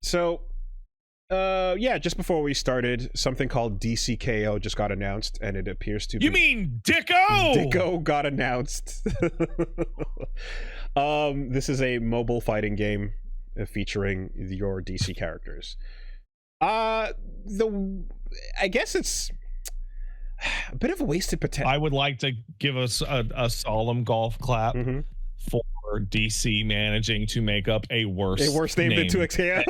So, yeah, just before we started, something called DCKO just got announced, and it appears to be... You mean Dicko? Dicko got announced. This is a mobile fighting game featuring your DC characters. I guess it's a bit of a wasted potential. I would like to give us a solemn golf clap for DC managing to make up a worse name than 2XKO.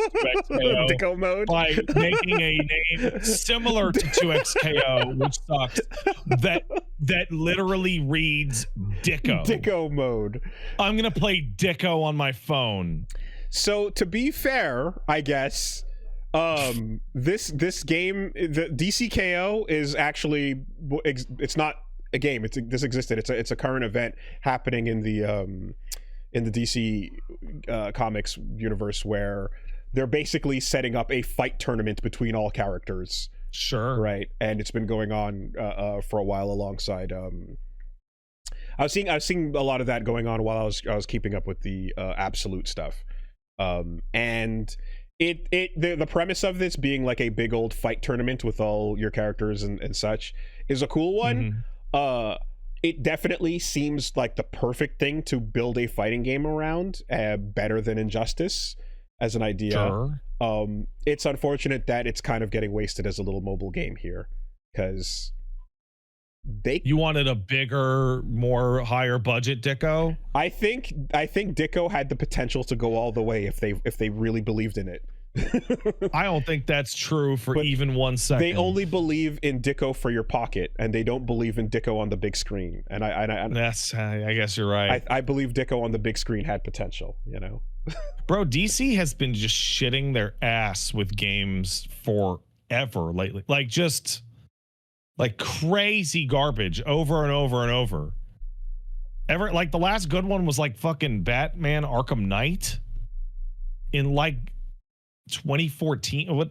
Dicko mode. By making a name similar to 2XKO, which sucks, that literally reads Dicko. Dicko mode. I'm gonna play Dicko on my phone. So to be fair, I guess this game, the DCKO, is actually, it's not a game. This existed. It's a current event happening in the DC comics universe, where they're basically setting up a fight tournament between all characters. Sure. Right, and it's been going on for a while alongside. I was seeing a lot of that going on while I was keeping up with the Absolute stuff, and the premise of this being like a big old fight tournament with all your characters and such is a cool one. It definitely seems like the perfect thing to build a fighting game around, better than Injustice as an idea. Sure. It's unfortunate that it's kind of getting wasted as a little mobile game here, because you wanted a bigger, more higher budget Dicko. I think Dicko had the potential to go all the way if they really believed in it. I don't think that's true for even 1 second. They only believe in Dicko for your pocket, and they don't believe in Dicko on the big screen. And I guess you're right. I believe Dicko on the big screen had potential, you know. Bro, DC has been just shitting their ass with games forever lately. Like, just like crazy garbage over and over and over. Like the last good one was like fucking Batman Arkham Knight in like 2014. What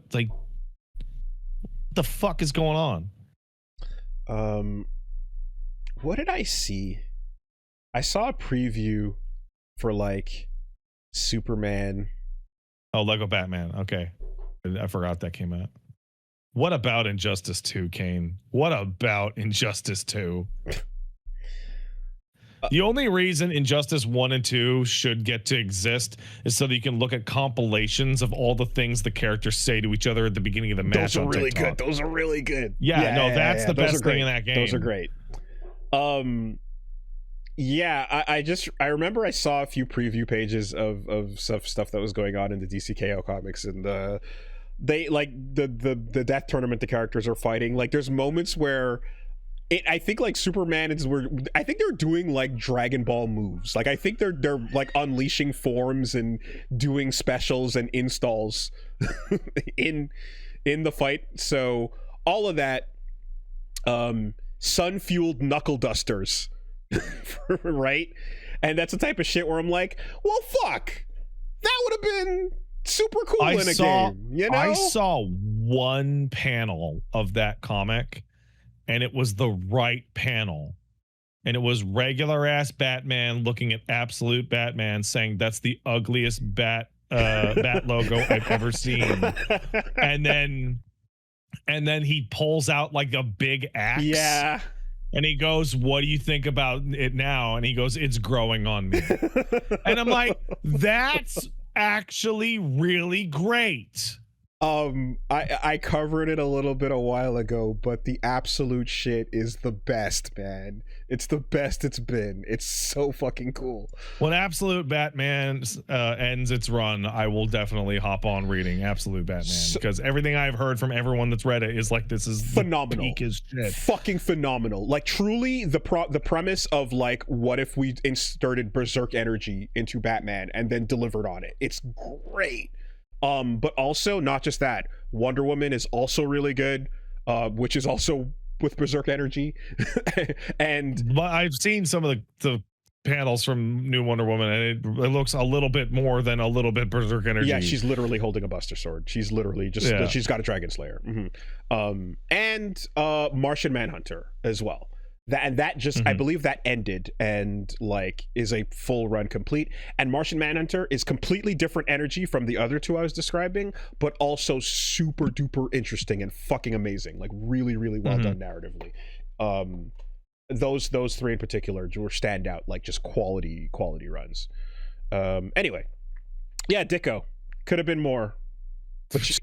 the fuck is going on? What did I see? I saw a preview for like Superman. Oh, Lego Batman. Okay, I forgot that came out. What about Injustice 2, Kane? What about Injustice 2? The only reason Injustice 1 and 2 should get to exist is so that you can look at compilations of all the things the characters say to each other at the beginning of the match. Those are really good. Those are really good. Yeah, that's the best thing in that game. Those are great. Yeah, I remember I saw a few preview pages of stuff that was going on in the DCKO comics, and they like the death tournament the characters are fighting. Like, there's moments where I think like Superman I think they're doing like Dragon Ball moves. Like, I think they're like unleashing forms and doing specials and installs in the fight. So all of that, sun-fueled knuckle dusters, right? And that's the type of shit where I'm like, well, fuck, that would have been super cool in a game. You know, I saw one panel of that comic, and it was the right panel, and it was regular ass Batman looking at Absolute Batman saying, "That's the ugliest bat logo I've ever seen." And then he pulls out like a big axe. Yeah. And he goes, "What do you think about it now?" And he goes, "It's growing on me." And I'm like, that's actually really great. I covered it a little bit a while ago, but the Absolute shit is the best, man. It's the best it's been. It's so fucking cool. When Absolute Batman ends its run, I will definitely hop on reading Absolute Batman, because everything I've heard from everyone that's read it is like, this is phenomenal. The peak is shit. Fucking phenomenal. Like, truly, the premise of like, what if we inserted Berserk energy into Batman and then delivered on it? It's great. But also, not just that, Wonder Woman is also really good, which is also with Berserk energy. But I've seen some of the panels from New Wonder Woman, and it looks a little bit more than a little bit Berserk energy. Yeah, she's literally holding a Buster Sword. She's literally just she's got a Dragon Slayer. And Martian Manhunter as well. That just, I believe that ended and like is a full run complete. And Martian Manhunter is completely different energy from the other two I was describing, but also super duper interesting and fucking amazing. Like really, really well done narratively. Those three in particular were standout, like just quality runs. Anyway, yeah, Dicko could have been more.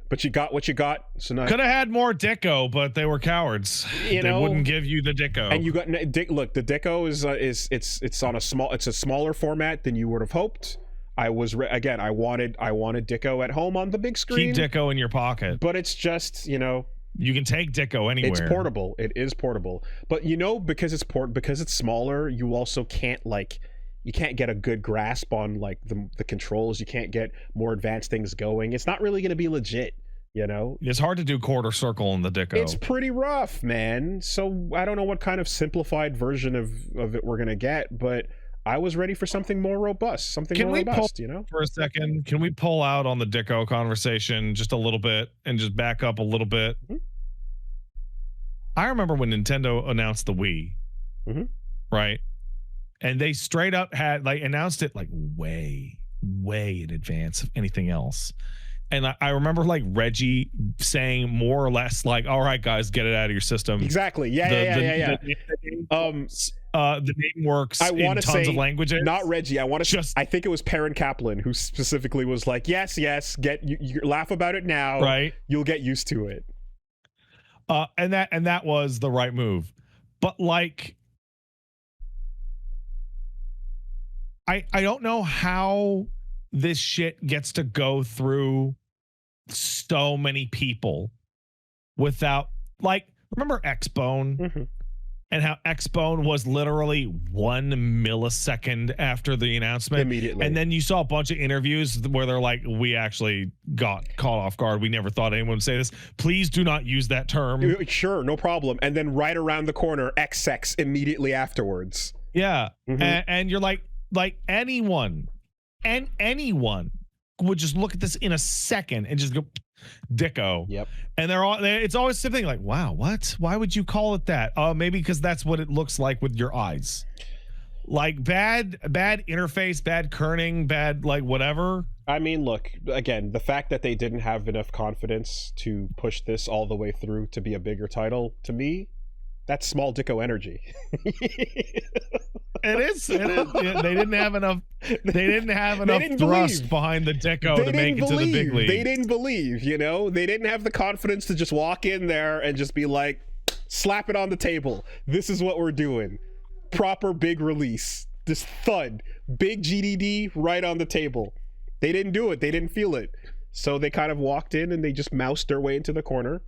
But you got what you got. So now could have had more Dicko, but they were cowards. They wouldn't give you the Dicko. And you got look. The Dicko is it's on a smaller format than you would have hoped. I wanted Dicko at home on the big screen. Keep Dicko in your pocket. But it's just you can take Dicko anywhere. It's portable. It is portable. But because it's smaller, you also can't you can't get a good grasp on like the controls. You can't get more advanced things going. It's not really going to be legit, It's hard to do quarter circle in the Dicko. It's pretty rough, man. So I don't know what kind of simplified version of it we're going to get, but I was ready for something more robust, more robust, For a second, can we pull out on the Dicko conversation just a little bit and just back up a little bit? I remember when Nintendo announced the Wii, right? And they straight up had announced it way in advance of anything else. And I remember Reggie saying more or less all right, guys, get it out of your system. Exactly. Yeah. The name works in tons of languages. Not Reggie. I think it was Perrin Kaplan who specifically was like, yes, you laugh about it now. Right. You'll get used to it. And that was the right move. But I don't know how this shit gets to go through so many people without remember X-Bone and how X-Bone was literally 1 millisecond after the announcement immediately. And then you saw a bunch of interviews where they're like, we actually got caught off guard. We never thought anyone would say this. Please do not use that term. Sure, no problem. And then right around the corner, XX immediately afterwards. Yeah. And you're like anyone would just look at this in a second and just go Dicko. Yep. And it's always something like, wow, what? Why would you call it that? Maybe because that's what it looks like with your eyes. Bad interface, bad kerning, bad whatever. I mean, look, again, the fact that they didn't have enough confidence to push this all the way through to be a bigger title, to me, that's small Dicko energy. It is. They didn't have enough. They didn't have enough thrust behind the Dicko to make it to the big league. They didn't believe. They didn't have the confidence to just walk in there and just be like, slap it on the table. This is what we're doing. Proper big release. This thud, big GDD right on the table. They didn't do it. They didn't feel it. So they kind of walked in and they just moused their way into the corner.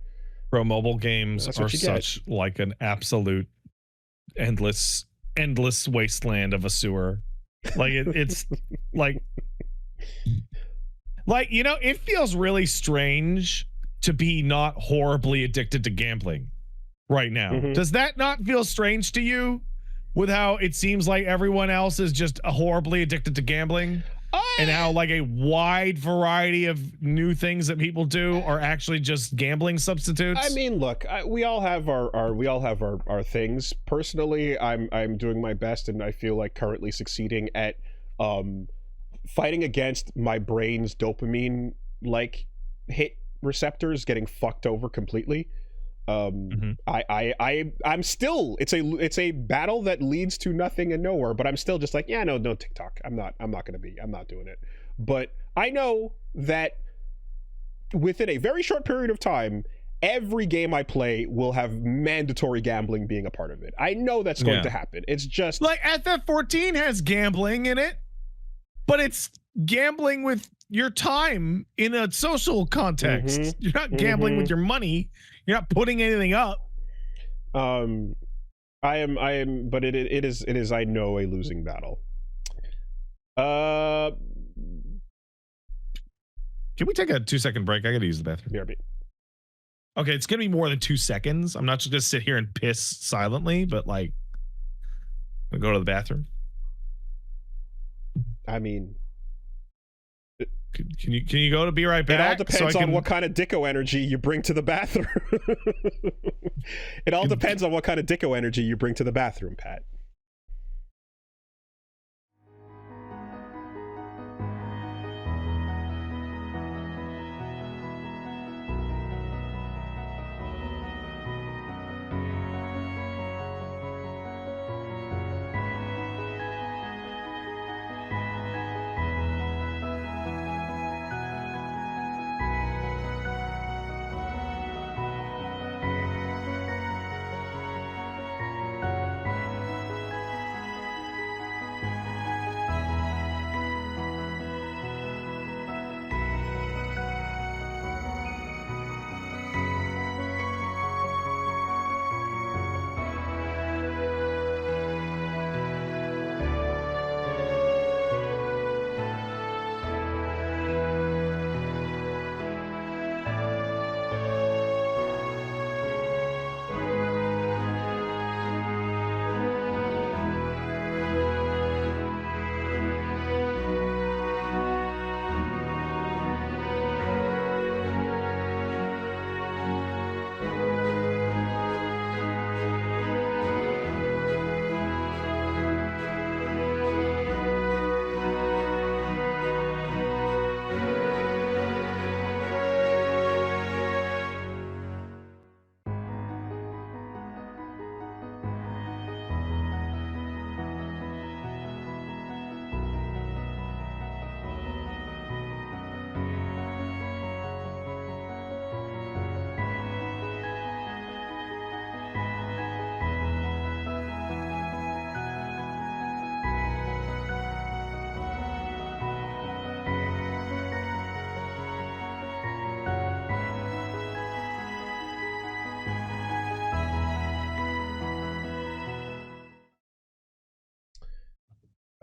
Bro, mobile games are such an absolute endless wasteland of a sewer. It's it feels really strange to be not horribly addicted to gambling right now. Does that not feel strange to you with how it seems like everyone else is just horribly addicted to gambling? And how a wide variety of new things that people do are actually just gambling substitutes. I mean, look, we all have our things. Personally, I'm doing my best, and I feel like currently succeeding at fighting against my brain's dopamine hit receptors getting fucked over completely. I'm still, it's a battle that leads to nothing and nowhere, but I'm still just like, yeah, no TikTok. I'm not doing it. But I know that within a very short period of time, every game I play will have mandatory gambling being a part of it. I know that's going to happen. It's just FF14 has gambling in it, but it's gambling with your time in a social context. You're not gambling with your money. You're not putting anything up. I am, but it is, I know, a losing battle. Can we take a 2-second break? I gotta use the bathroom. BRB. Okay, it's gonna be more than 2 seconds. I'm not just gonna sit here and piss silently, but I'm gonna go to the bathroom. I mean, Can you go to be right back? It all depends on what kind of dicko energy you bring to the bathroom. It all depends on what kind of dicko energy you bring to the bathroom, Pat.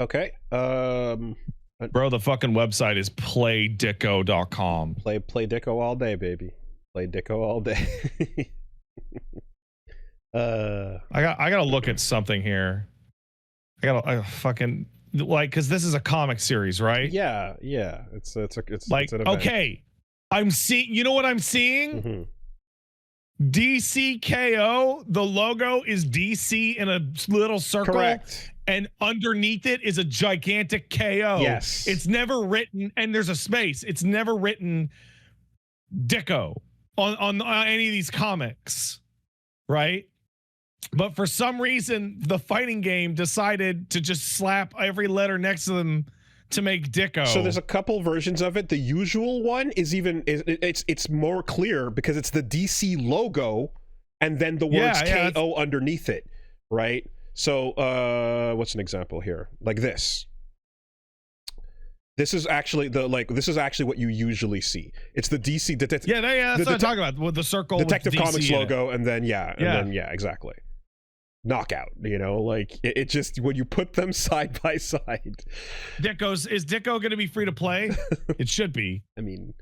Okay. Bro, the fucking website is playdicko.com. Play Dicko all day, baby. Play Dicko all day. I gotta look at something here. I fucking like, because this is a comic series, right? Yeah. It's like, an event. okay, I'm seeing. You know what I'm seeing? Mm-hmm. DCKO. The logo is DC in a little circle. Correct. And underneath it is a gigantic KO. Yes. It's never written, and there's a space. It's never written Dicko on any of these comics, right? But for some reason, the fighting game decided to just slap every letter next to them to make Dicko. So there's a couple versions of it. The usual one is it's more clear because it's the DC logo and then the words KO underneath it, right? So what's an example here? Like this. This is actually what you usually see. It's the DC that's what I'm talking about. With the circle Detective with DC Comics logo, and then exactly. Knockout, like it just, when you put them side by side. Is Dicko going to be free to play? It should be. I mean,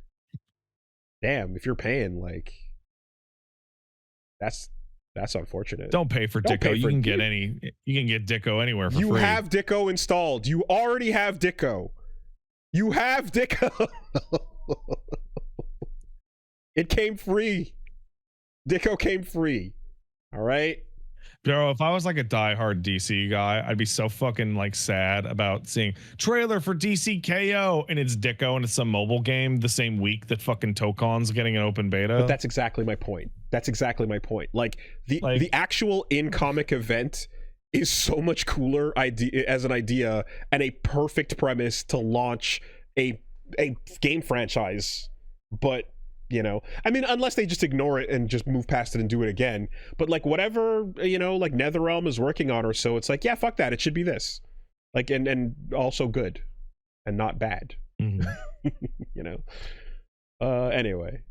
damn, if you're paying, like, that's unfortunate. Don't pay for Dicko. You can get Dicko anywhere for free. You have Dicko installed. You already have Dicko. You have Dicko. It came free. Dicko came free. All right. Bro, if I was like a diehard DC guy, I'd be so fucking like sad about seeing trailer for DCKO and it's Dicko and it's some mobile game the same week that fucking Tokon's getting an open beta. But that's exactly my point. Like the actual in-comic event is so much cooler as an idea and a perfect premise to launch a game franchise. But I mean, unless they just ignore it and just move past it and do it again. But like whatever, like NetherRealm is working on or so, it's like, yeah, fuck that. It should be this. Like, and also good and not bad. Mm-hmm. Anyway.